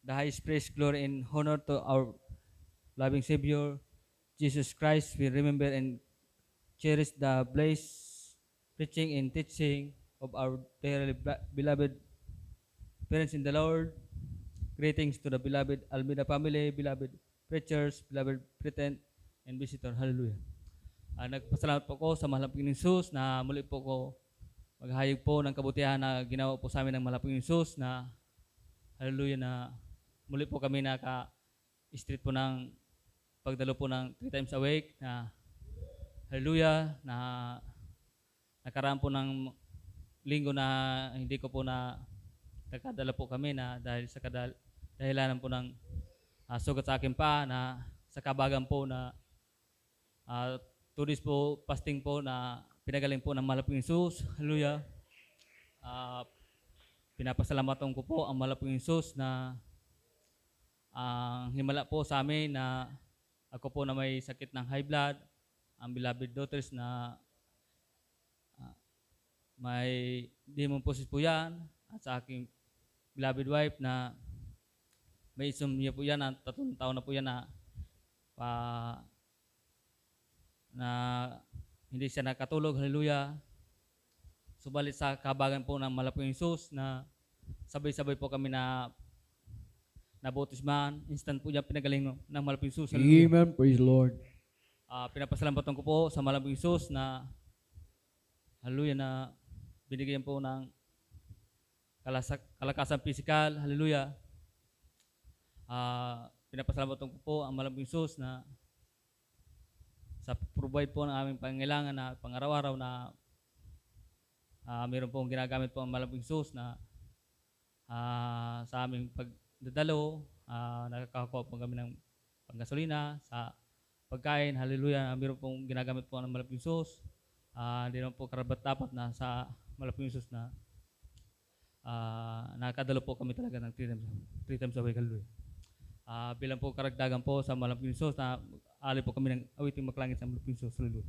the highest praise, glory, and honor to our loving Savior, Jesus Christ. We remember and cherish the blessed preaching and teaching of our dearly beloved parents in the Lord. Greetings to the beloved Almeida family, beloved preachers, beloved pretend, and visitor. Hallelujah. Nagpasalamat po ko sa mahal na Panginoong Hesus na muli po ko maghayag po ng kabutihan na ginawa po sa amin ng mahal na Panginoong Hesus na hallelujah na muli po kami naka-street po ng pagdalo po ng 3 times a week na hallelujah na nakaraan po ng linggo na hindi ko po na nakadala po kami na dahil sa dahilan po ng sugat sa akin pa na sa kabagan po na 2 days po fasting po na pinagaling po ng malaping Isus. Hallelujah. Pinapasalamatan ko po ang malaping Isus na himala po sa amin na ako po na may sakit ng high blood, ang beloved daughters na may demoposis po yan, at sa aking beloved wife na may insomnia po yan, 3 taon na po yan na hindi siya nakatulog. Hallelujah. Subalit sa kabagan po ng malaping Isus na sabay-sabay po kami na nabutisman, instant po niya pinagaling ng malaping Isus. Amen. Praise the Lord. Pinapasalamatan ko po sa malaping Isus na hallelujah na binigyan po ng kalakasan physical. Hallelujah. Pinapasalamatan ko po ang malaping Isus na sa provide po ng aming pangangailangan na pang-araw-araw na mayroon pong ginagamit po ang malaping Isus na sa aming pagdadalo, nakakakuha po kami ng panggasolina sa pagkain. Hallelujah. Mayroon pong ginagamit po ng malaping Isus. Hindi naman po karapat-dapat na sa malaping Isus na nakadalo po kami talaga ng 3 times a week. Hallelujah. Bilang po karagdagan po sa malaping Isus na ali po kami ng awiting maklangit sa malaping Isus. Hallelujah.